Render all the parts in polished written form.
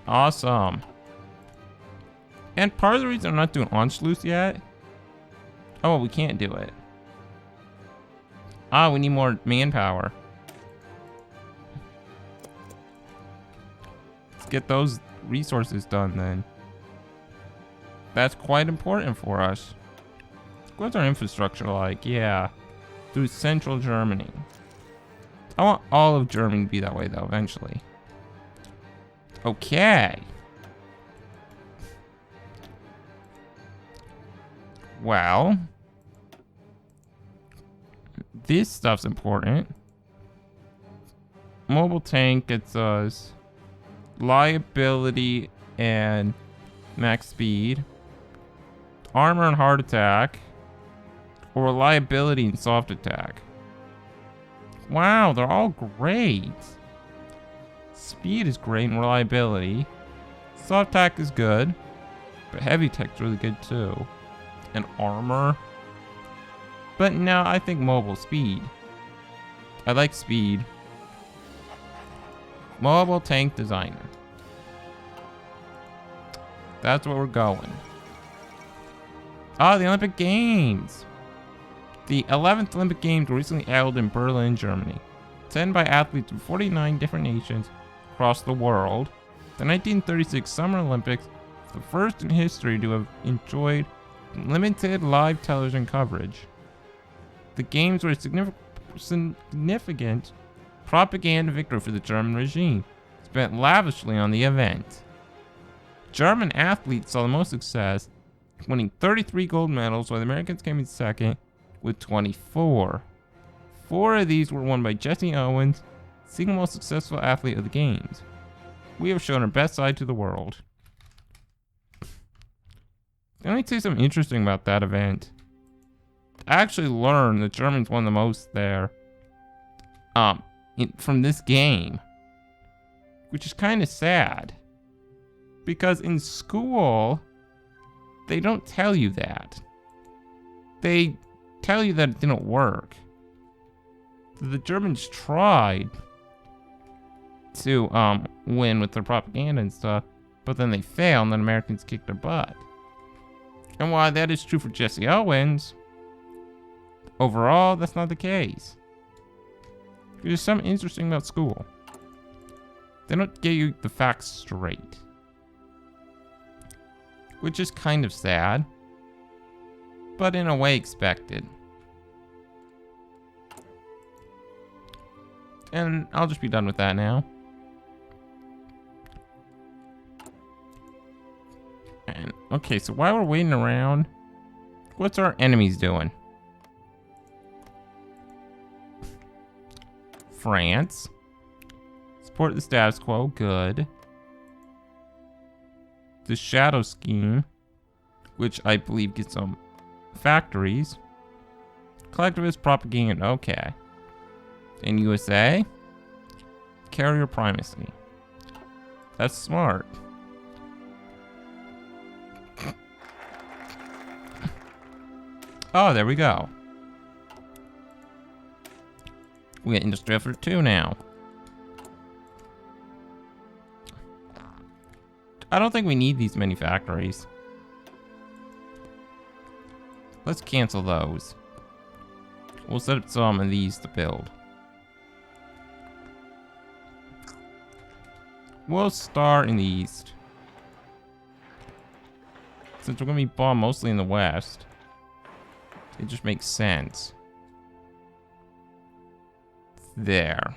Awesome. And part of the reason I'm not doing Anschluss yet. Oh, we can't do it. Ah, we need more manpower. Let's get those resources done then. That's quite important for us. What's our infrastructure like? Yeah. Through central Germany. I want all of Germany to be that way though, eventually. Okay. Well. This stuff's important. Mobile tank gets us liability and max speed. Armor and hard attack. Or reliability and soft attack. Wow, they're all great. Speed is great and reliability. Soft attack is good. But heavy attack's really good too. And armor. But no, I think mobile speed. I like speed. Mobile tank designer. That's where we're going. Ah, the Olympic Games. The 11th Olympic Games were recently held in Berlin, Germany. Attended by athletes from 49 different nations across the world. The 1936 Summer Olympics was the first in history to have enjoyed limited live television coverage. The games were a significant propaganda victory for the German regime, spent lavishly on the event. German athletes saw the most success, winning 33 gold medals, while the Americans came in second with 24. 4 of these were won by Jesse Owens, single most successful athlete of the games. We have shown our best side to the world. Let me tell you something interesting about that event. I actually learned the Germans won the most there from this game, which is kind of sad because in school they don't tell you that. They tell you that it didn't work. The Germans tried to win with their propaganda and stuff, but then they failed and then Americans kicked their butt. And while that is true for Jesse Owens, overall, that's not the case. There's something interesting about school. They don't get you the facts straight. Which is kind of sad, but in a way expected. And I'll just be done with that now. And, okay, so while we're waiting around, what's our enemies doing? France. Support the status quo. Good. The Shadow Scheme, which I believe gets some factories. Collectivist propaganda. Okay. In USA, carrier primacy. That's smart. Oh, there we go. We got Industry Effort 2 now. I don't think we need these many factories. Let's cancel those. We'll set up some of these to build. We'll start in the east. Since we're going to be bombed mostly in the west, it just makes sense. There.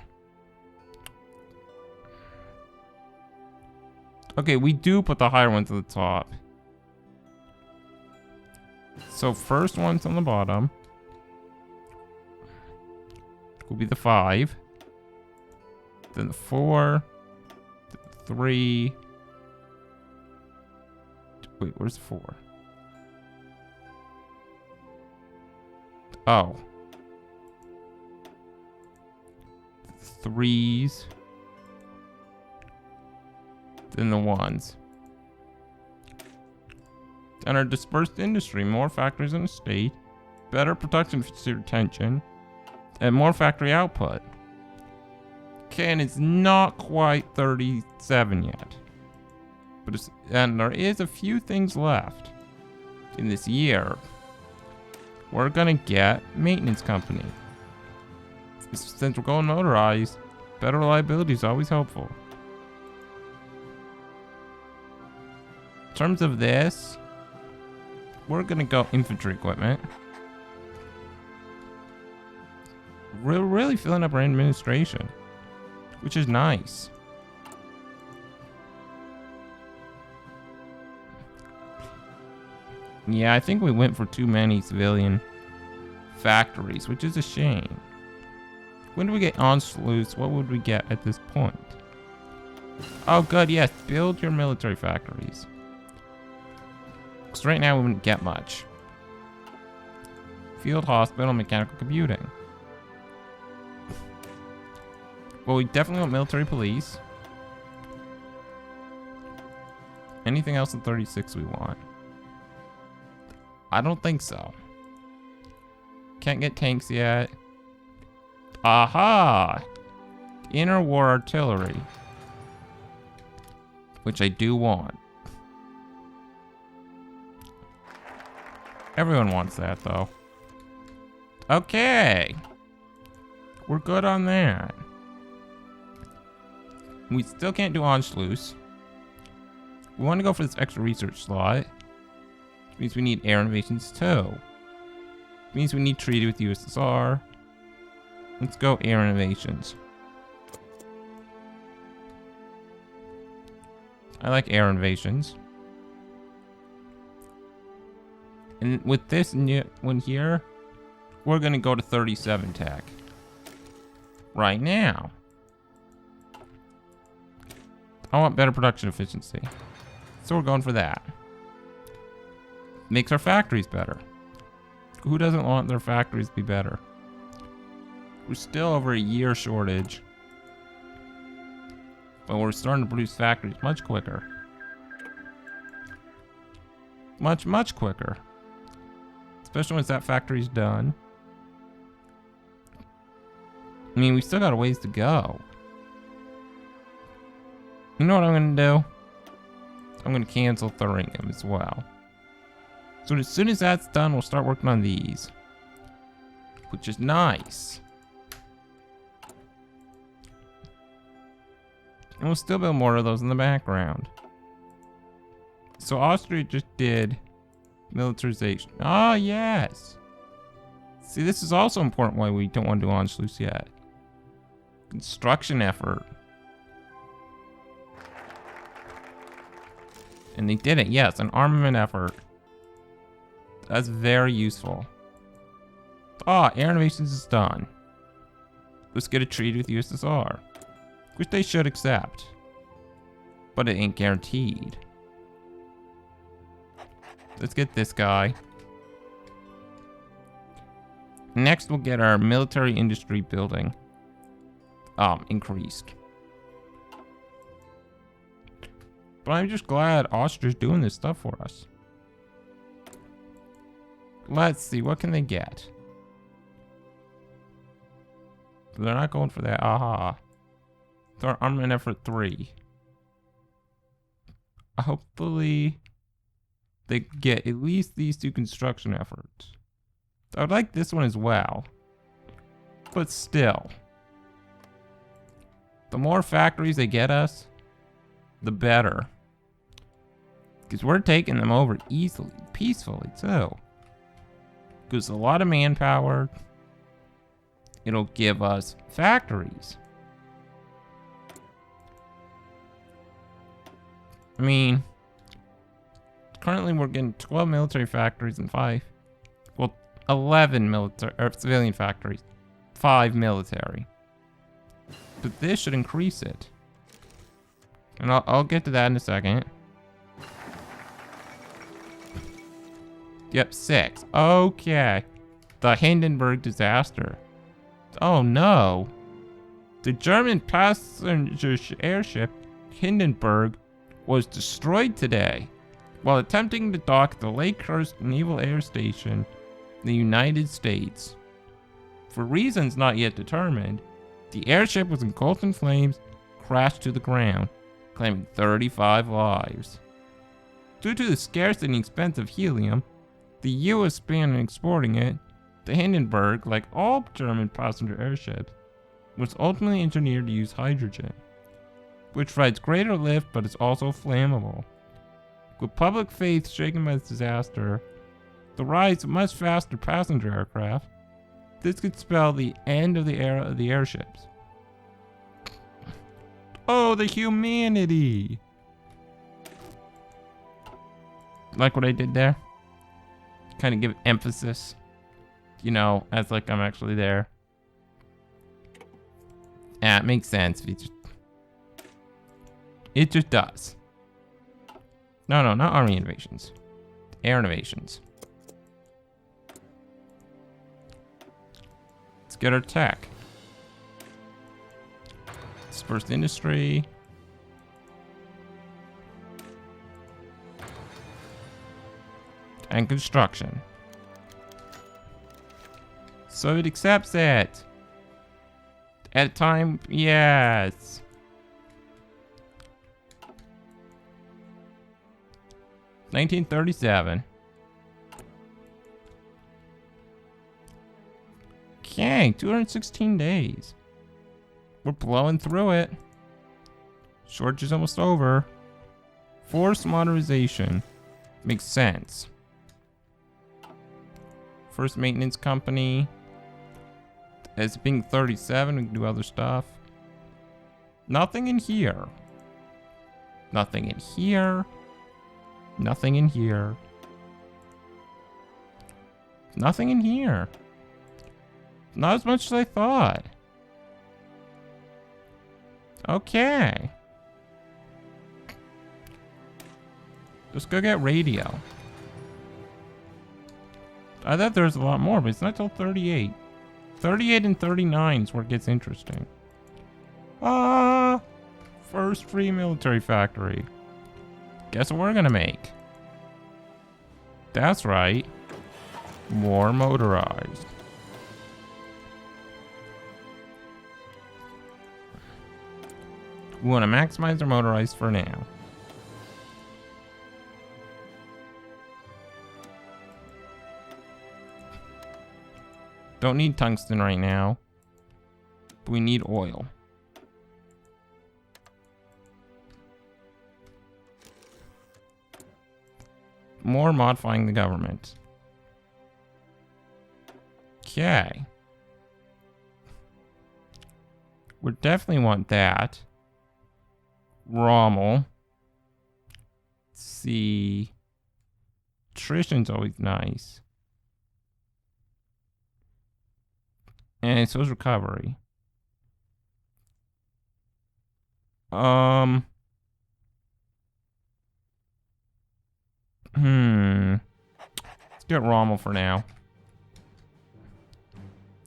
Okay, we do put the higher ones at the top. So first one's on the bottom. Will be the 5. Then the 4. The 3. Wait, where's the 4? Oh. 3s. Then the 1s. And our dispersed industry, more factories in the state, better production efficiency retention, and more factory output. Okay, and it's not quite 37 yet. And there is a few things left in this year. We're gonna get maintenance company. Since we're going motorized, better reliability is always helpful. In terms of this, we're gonna go infantry equipment. We're really filling up our administration, which is nice. Yeah, I think we went for too many civilian factories, which is a shame. When do we get Anschluss? What would we get at this point? Oh, good, yes. Build your military factories. Because right now we wouldn't get much. Field hospital, mechanical computing. Well, we definitely want military police. Anything else in 36 we want? I don't think so. Can't get tanks yet. Aha! Interwar artillery. Which I do want. Everyone wants that, though. Okay. We're good on that. We still can't do Anschluss. We want to go for this extra research slot. Which means we need air innovations too. Which means we need treaty with USSR. Let's go air innovations. I like air innovations. And with this new one here, we're gonna go to 37 tech. Right now. I want better production efficiency. So we're going for that. Makes our factories better. Who doesn't want their factories to be better? We're still over a year shortage. But we're starting to produce factories much quicker. Much quicker. Especially once that factory's done. I mean, we still got a ways to go. You know what I'm gonna do? I'm gonna cancel Thuringium as well. So as soon as that's done, we'll start working on these. Which is nice. And we'll still build more of those in the background. So Austria just did militarization. Ah, yes. See, this is also important why we don't want to do Anschluss yet. Construction effort. And they did it, yes, an armament effort. That's very useful. Ah, air innovations is done. Let's get a treaty with USSR. Which they should accept. But it ain't guaranteed. Let's get this guy. Next, we'll get our military industry building increased. But I'm just glad Austria's doing this stuff for us. Let's see, what can they get? They're not going for that. Aha. They're armament effort 3. Hopefully, they get at least these 2 construction efforts. I would like this one as well. But still. The more factories they get us, the better. Because we're taking them over easily, peacefully too. Because a lot of manpower. It'll give us factories. I mean, currently we're getting 12 military factories and 11 military or civilian factories, 5 military. But this should increase it. And I'll get to that in a second. Yep, 6. Okay. The Hindenburg disaster. Oh no. The German passenger airship Hindenburg was destroyed today while attempting to dock at the Lakehurst Naval Air Station in the United States. For reasons not yet determined, the airship was engulfed in flames, crashed to the ground. claiming 35 lives. Due to the scarcity and expense of helium, the U.S. banned exporting it. The Hindenburg, like all German passenger airships, was ultimately engineered to use hydrogen, which provides greater lift but is also flammable. With public faith shaken by this disaster, the rise of much faster passenger aircraft, this could spell the end of the era of the airships. Oh, the humanity! Like what I did there? Kind of give emphasis, you know, as like I'm actually there. Yeah, it makes sense. It just does. No, not army innovations. Air innovations. Let's get our tech. Dispersed industry. And construction. So it accepts it. At a time, yes. $1937. Okay, 216 days. We're blowing through it. Shortage is almost over. Forced modernization. Makes sense. First maintenance company. As being 37, we can do other stuff. Nothing in here. Nothing in here. Nothing in here. Nothing in here. Not as much as I thought. Okay. Let's go get radio. I thought there was a lot more, but it's not till 38. 38 and 39 is where it gets interesting. First free military factory. Guess what we're gonna make? That's right. More motorized. We want to maximize our motorized for now. Don't need tungsten right now, but we need oil. More modifying the government. Okay. We definitely want that. Rommel. Let's see. Attrition's always nice. And so is recovery. Let's get Rommel for now.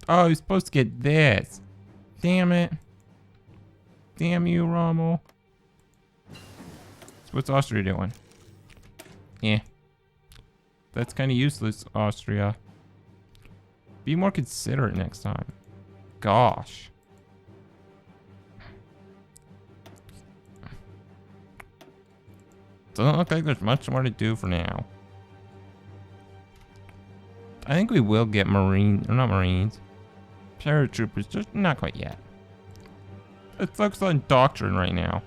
Oh, he's supposed to get this. Damn it. Damn you, Rommel. So what's Austria doing? Yeah. That's kind of useless, Austria. Be more considerate next time. Gosh. Doesn't look like there's much more to do for now. I think we will get Marines, or not Marines. Paratroopers, just not quite yet. Let's focus on doctrine right now.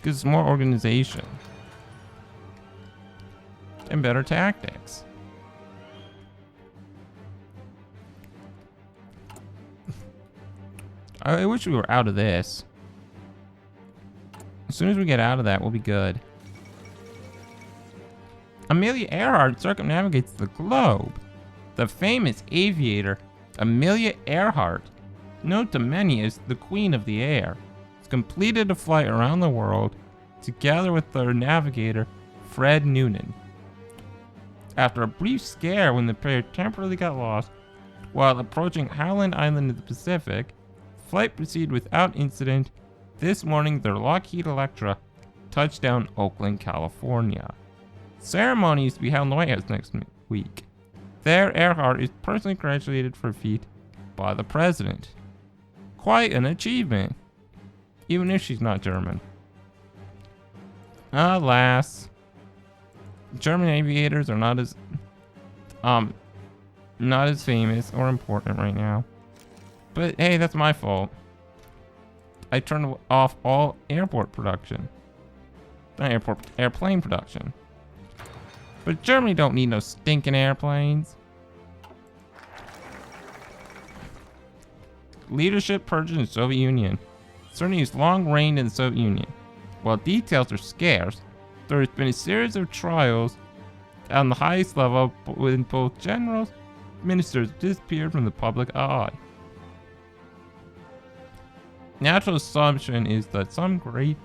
Gives us more organization. And better tactics. I wish we were out of this. As soon as we get out of that, we'll be good. Amelia Earhart circumnavigates the globe. The famous aviator, Amelia Earhart, known to many as the Queen of the Air, has completed a flight around the world together with her navigator, Fred Noonan. After a brief scare when the pair temporarily got lost while approaching Howland Island in the Pacific, flight proceeded without incident. This morning, their Lockheed Electra touched down Oakland, California. Ceremony is to be held in the White House next week. There, Earhart is personally congratulated for a feat by the president. Quite an achievement, even if she's not German. Alas, German aviators are not as famous or important right now. But hey, that's my fault. I turned off all airport production. Not airplane production. But Germany don't need no stinking airplanes. Leadership purges in the Soviet Union. Certainly has long reigned in the Soviet Union. While details are scarce, there has been a series of trials on the highest level when both generals and ministers disappeared from the public eye. Natural assumption is that some great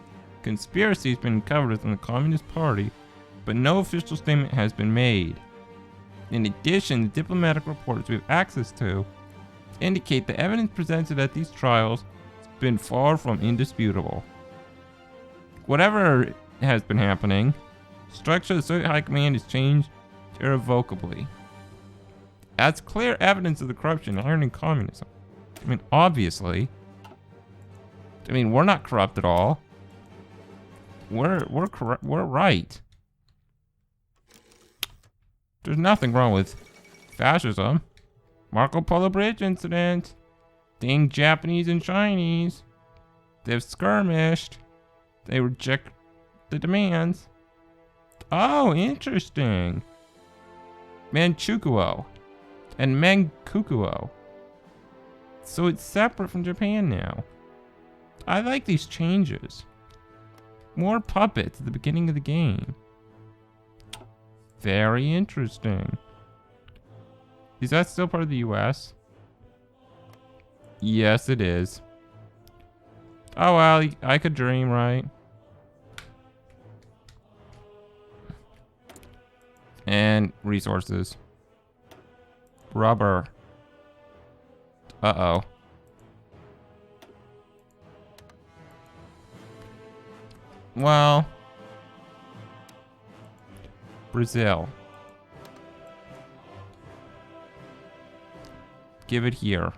conspiracy has been uncovered within the Communist Party, but no official statement has been made. In addition, the diplomatic reports we have access to indicate the evidence presented at these trials has been far from indisputable. Whatever has been happening, structure of the Soviet High Command has changed irrevocably. That's clear evidence of the corruption inherent in communism. I mean, obviously. I mean, we're not corrupt at all. We're right. There's nothing wrong with fascism. Marco Polo Bridge incident. Dang Japanese and Chinese. They've skirmished. They reject the demands. Oh, interesting. Manchukuo and Manchukuo. So it's separate from Japan now. I like these changes. More puppets at the beginning of the game. Very interesting. Is that still part of the US? Yes, it is. Oh well, I could dream, right? And resources. Rubber. Uh-oh. Well. Brazil. Give it here.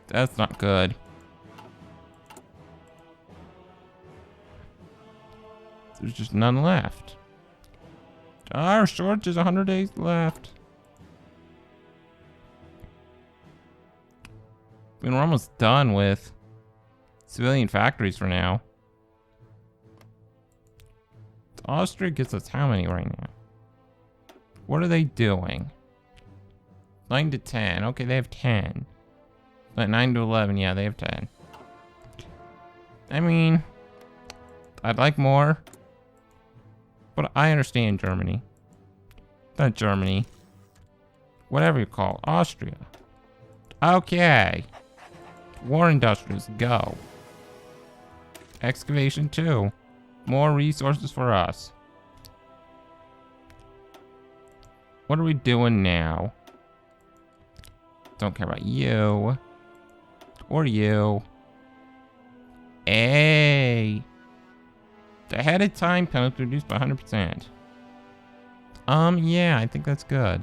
That's not good. There's just none left. Our shortage is 100 days left. I mean, we're almost done with civilian factories for now. Austria gets us how many right now? What are they doing? 9 to 10. Okay, they have 10. Like 9 to 11. Yeah, they have 10. I mean, I'd like more. But I understand Germany. Not Germany. Whatever you call it. Austria. Okay. War industrials, go. Excavation 2. More resources for us. What are we doing now? Don't care about you. Or you. Hey. The ahead of time penalty reduced by 100%. Yeah, I think that's good.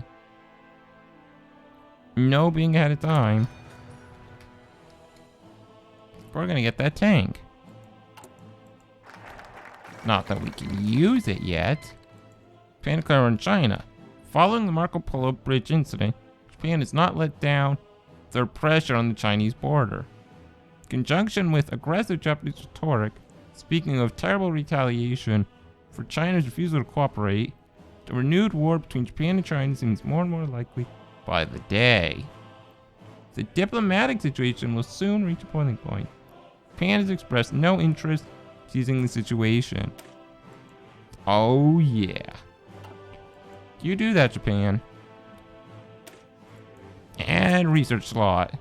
No being ahead of time. We're gonna get that tank. Not that we can use it yet. Japan declared on China. Following the Marco Polo Bridge incident, Japan has not let down their pressure on the Chinese border. In conjunction with aggressive Japanese rhetoric, speaking of terrible retaliation for China's refusal to cooperate, the renewed war between Japan and China seems more and more likely by the day. The diplomatic situation will soon reach a boiling point. Japan has expressed no interest in seizing the situation. Oh yeah. You do that, Japan. And research slot.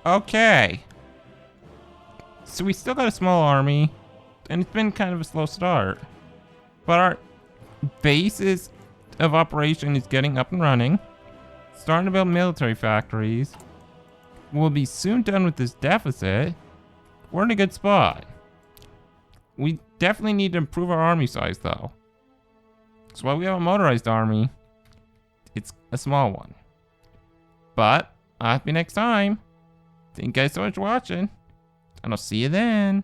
Okay. So we still got a small army, and it's been kind of a slow start. But our basis of operation is getting up and running. Starting to build military factories. We'll be soon done with this deficit. We're in a good spot. We definitely need to improve our army size, though. So while we have a motorized army, it's a small one. But, I'll be next time. Thank you guys so much for watching. And I'll see you then.